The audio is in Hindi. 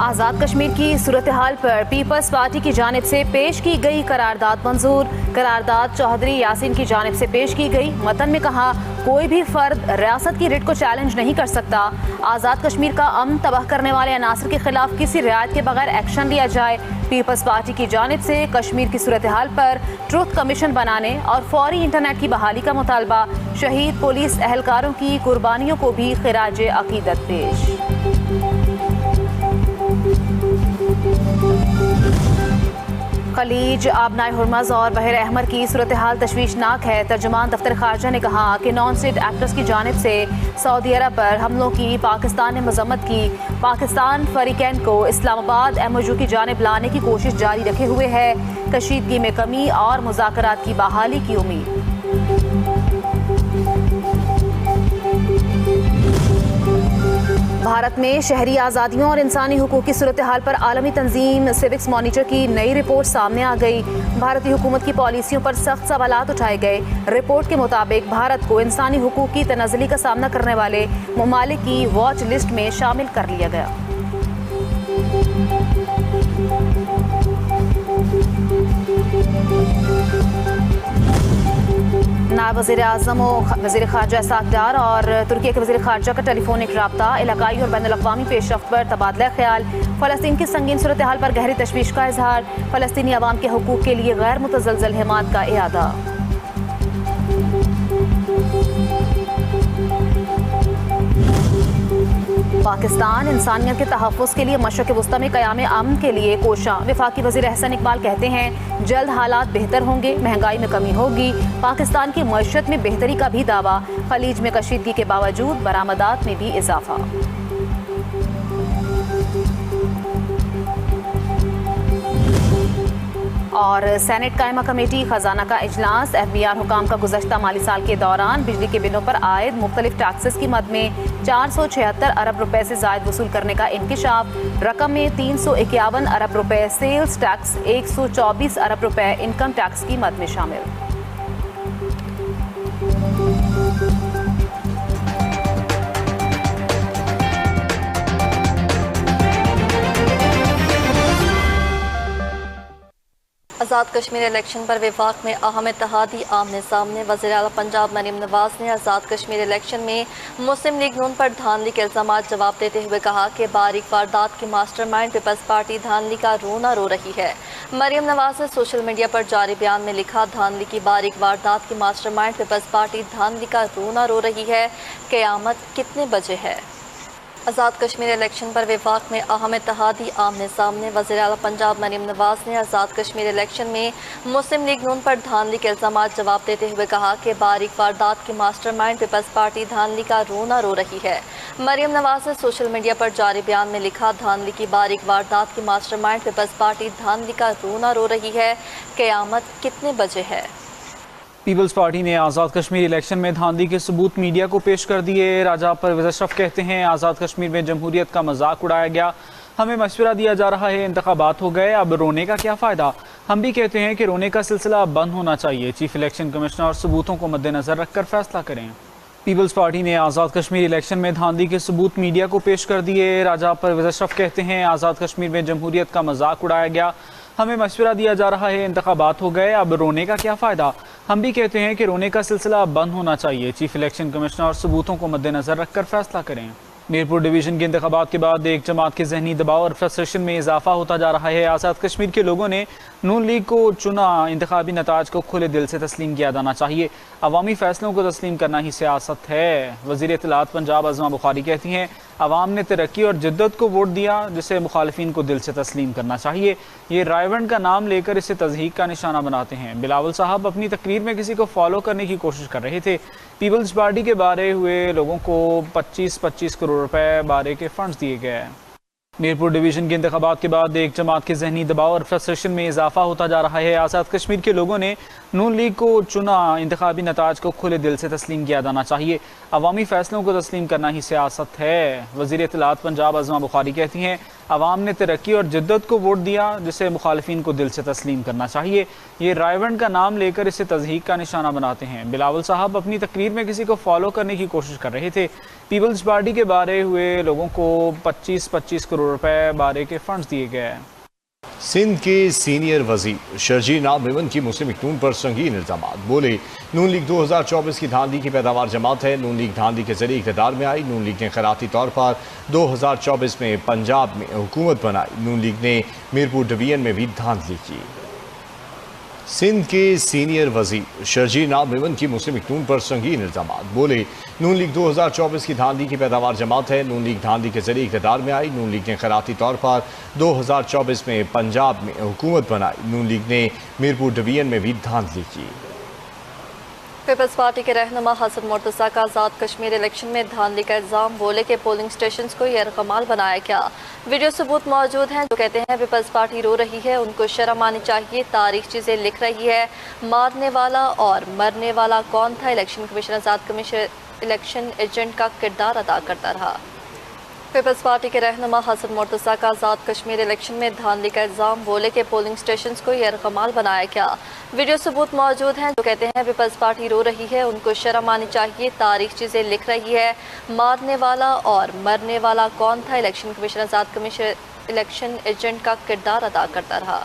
आज़ाद कश्मीर की सूरत हाल पर पीपल्स पार्टी की जानिब से पेश की गई करारदाद मंजूर। करारदाद चौधरी यासीन की जानिब से पेश की गई। मतन में कहा, कोई भी फर्द रियासत की रिट को चैलेंज नहीं कर सकता। आज़ाद कश्मीर का अमन तबाह करने वाले अनासर के खिलाफ किसी रियायत के बगैर एक्शन लिया जाए। पीपल्स पार्टी की जानिब से कश्मीर की सूरत हाल पर ट्रुथ कमीशन बनाने और फौरी इंटरनेट की बहाली का मुतालबा। शहीद पुलिस एहलकारों की कुर्बानियों को भी खिराज अकीदत पेश। खलीज, आबनाए हुर्मज़ और बहर अहमर की सूरत हाल तशवीशनाक है। तर्जुमान दफ्तर खारजा ने कहा कि नॉन स्टेट एक्टर्स की जानिब से सऊदी अरब पर हमलों की पाकिस्तान ने मजम्मत की। पाकिस्तान फरीकैन को इस्लामाबाद MOU की जानिब लाने की कोशिश जारी रखे हुए है। कशीदगी में कमी और मुज़ाकरात की बहाली की उम्मीद। भारत में शहरी आज़ादियों और इंसानी हुकूक की सूरत हाल पर आलमी तंजीम सिविक्स मॉनिटर की नई रिपोर्ट सामने आ गई। भारतीय हुकूमत की पॉलिसियों पर सख्त सवालात उठाए गए। रिपोर्ट के मुताबिक भारत को इंसानी हुकूक की तनाज़ुली का सामना करने वाले ममालिक की वॉच लिस्ट में शामिल कर लिया गया। नायब वज़ीर आज़म और वज़ीर ख़ारजा इसाक़ डार और तुर्की के वज़ीर ख़ारजा का टेलीफोनिक रब्ता, इलाकाई और बैनुल-अक़वामी पेशरफ़्त पर तबादला ख्याल। फ़लस्तीन की संगीन सूरत हाल पर गहरी तशवीश का इजहार। फ़लस्तीनी अवाम के हुकूक़ के लिए गैर मुतज़लज़ल हिमात का इआदा। पाकिस्तान इंसानियत के तहफ़्फ़ुज़ के लिए मशरिक़ वस्ता में क़याम अमन के लिए कोशां। वफ़ाक़ी वज़ीर एहसन इक़बाल कहते हैं, जल्द हालात बेहतर होंगे, महंगाई में कमी होगी। पाकिस्तान की मईशत में बेहतरी का भी दावा। खलीज में कशीदगी के बावजूद बरामदात में भी इजाफा। और सेनेट कायमा कमेटी खजाना का इजलास। FBR हुकाम का गुज़श्ता माली साल के दौरान बिजली के बिलों पर आयद मुख्तलिफ टैक्सेस की मद में 476 अरब रुपए से ज़ायद वसूल करने का इंकिशाफ। रकम में 351 अरब रुपए सेल्स टैक्स, 124 अरब रुपए इनकम टैक्स की मद में शामिल। आज़ाद कश्मीर इलेक्शन पर वफाक में अहम इत्तेहादी आमने सामने। वज़ीर आला पंजाब मरीम नवाज़ ने आज़ाद कश्मीर इलेक्शन में मुस्लिम लीग नून पर धांधली के इल्ज़ामात जवाब देते हुए कहा कि बारीक वारदात की मास्टरमाइंड पीपल्स पार्टी धांधली का रोना रो रही है। मरीम नवाज़ ने सोशल मीडिया पर जारी बयान में लिखा, धांधली की बारीक वारदात की मास्टरमाइंड पीपल्स पार्टी धांधली का रोना रो रही है। क़यामत कितने बजे है? आज़ाद कश्मीर इलेक्शन पर वफाक में अहम इत्तेहादी आमने सामने। वज़ीर आला पंजाब मरीम नवाज़ ने आज़ाद कश्मीर इलेक्शन में मुस्लिम लीग नून पर धांधली के इल्ज़ामात जवाब देते हुए कहा कि बारीक वारदात की मास्टरमाइंड पीपल्स पार्टी धांधली का रोना रो रही है। मरीम नवाज़ ने सोशल मीडिया पर जारी बयान में लिखा, धांधली की बारीक वारदात की मास्टरमाइंड पीपल्स पार्टी धांधली का रोना रो रही है। क़यामत कितने बजे है? पीपल्स पार्टी ने आज़ाद कश्मीर इलेक्शन में धांधली के सबूत मीडिया को पेश कर दिए। राजा परवेज़ अशरफ कहते हैं, आज़ाद कश्मीर में जमहूरियत का मजाक उड़ाया गया। हमें मशवरा दिया जा रहा है, इंतखाबात हो गए, अब रोने का क्या फ़ायदा। हम भी कहते हैं कि रोने का सिलसिला बंद होना चाहिए। चीफ इलेक्शन कमिश्नर सबूतों को मद्देनज़र रखकर फैसला करें। पीपल्स पार्टी ने आज़ाद कश्मीर इलेक्शन में धांधली के सबूत मीडिया को पेश कर दिए। राजा परवेज़ अशरफ कहते हैं, आज़ाद कश्मीर में जमहूरियत का मजाक उड़ाया गया। हमें मशवरा दिया जा रहा है, इंतखाबात हो गए, अब रोने का क्या फ़ायदा। हम भी कहते हैं कि रोने का सिलसिला बंद होना चाहिए। चीफ इलेक्शन कमिश्नर सबूतों को मद्देनज़र रखकर फैसला करें। मीरपुर डिवीज़न के इंतखाबात के बाद एक जमात के जहनी दबाव और फ्रस्ट्रेशन में इजाफा होता जा रहा है। आज़ाद कश्मीर के लोगों ने नून लीग को चुना। इंतखाबी नताज को खुले दिल से तस्लीम किया जाना चाहिए। अवामी फैसलों को तस्लीम करना ही सियासत है। वज़ीर इत्तलात पंजाब अज़मा बुखारी कहती हैं, अवाम ने तरक्की और जिद्दत को वोट दिया, जिसे मुखालिफिन को दिल से तस्लीम करना चाहिए। ये रायवंड का नाम लेकर इसे तज़हीक का निशाना बनाते हैं। बिलावल साहब अपनी तकरीर में किसी को फॉलो करने की कोशिश कर रहे थे। पीपल्स पार्टी के बारे हुए लोगों को 25-25 करोड़ रुपए बारे के फंड्स दिए गए। मीरपुर डिवीज़न के इंतखाबात के बाद एक जमात के जहनी दबाव और फ्रस्ट्रेशन में इजाफा होता जा रहा है। आज़ाद कश्मीर के लोगों ने नून लीग को चुना इंतखाबी नताज को खुले दिल से तस्लीम किया जाना चाहिए। अवामी फैसलों को तस्लीम करना ही सियासत है। वज़ीर इत्तलात पंजाब अज़मा बुखारी कहती हैं अवाम ने तरक्की और जिद्दत को वोट दिया जिसे मुखालिफिन को दिल से तस्लीम करना चाहिए। ये रायवंड का नाम लेकर इसे तज़हीक का निशाना बनाते हैं। बिलावल साहब अपनी तकरीर में किसी को फॉलो करने की कोशिश कर रहे थे। पीपल्स पार्टी के बारे हुए लोगों को 25-25 करोड़ रुपए बारे के फंड्स दिए गए। सिंध के सीनियर वजीर शर्जील नाम मेमन की मुस्लिम लीग नून पर संगीन इल्जाम। बोले नून लीग 2024 की धांधली की पैदावार जमात है। नून लीग धांधली के जरिए इक़्तिदार में आई। नून लीग ने खैराती तौर पर 2024 में पंजाब में हुकूमत बनाई। नून लीग ने मीरपुर डिवीजन में भी धांधली की। सिंध के सीनियर वजीर शर्जील नाम मेमन की मुस्लिम लीग नून पर संगीन इल्जाम। बोले नून लीग 2024 की धांधली की पैदावार जमात है। नून लीग धांधली के जरिए इक़्तिदार में आई। नून लीग ने खैराती तौर पर 2024 में पंजाब में हुकूमत बनाई। नून लीग ने मीरपुर डिवीजन में भी धांधली की। पीपल्स पार्टी के रहनुमा हसन मुर्तज़ा का आज़ाद कश्मीर इलेक्शन में धांधली का इल्ज़ाम। बोले कि पोलिंग स्टेशन को यरगमाल बनाया गया। वीडियो सबूत मौजूद हैं जो कहते हैं पीपल्स पार्टी रो रही है, उनको शर्म आनी चाहिए। तारीख चीज़ें लिख रही है। मारने वाला और मरने वाला कौन था? इलेक्शन कमीशन आज़ाद कमीशन इलेक्शन एजेंट का किरदार अदा करता रहा। पीपल्स पार्टी के रहनुमा हसन मुर्तज़ा का आज़ाद कश्मीर इलेक्शन में धांधली का इल्ज़ाम। बोले कि पोलिंग स्टेशन को यरगमाल बनाया गया। वीडियो सबूत मौजूद हैं जो कहते हैं पीपल्स पार्टी रो रही है, उनको शर्म आनी चाहिए। तारीख चीज़ें लिख रही है। मारने वाला और मरने वाला कौन था? इलेक्शन कमीशन आज़ाद कमीशन इलेक्शन एजेंट का किरदार अदा करता रहा।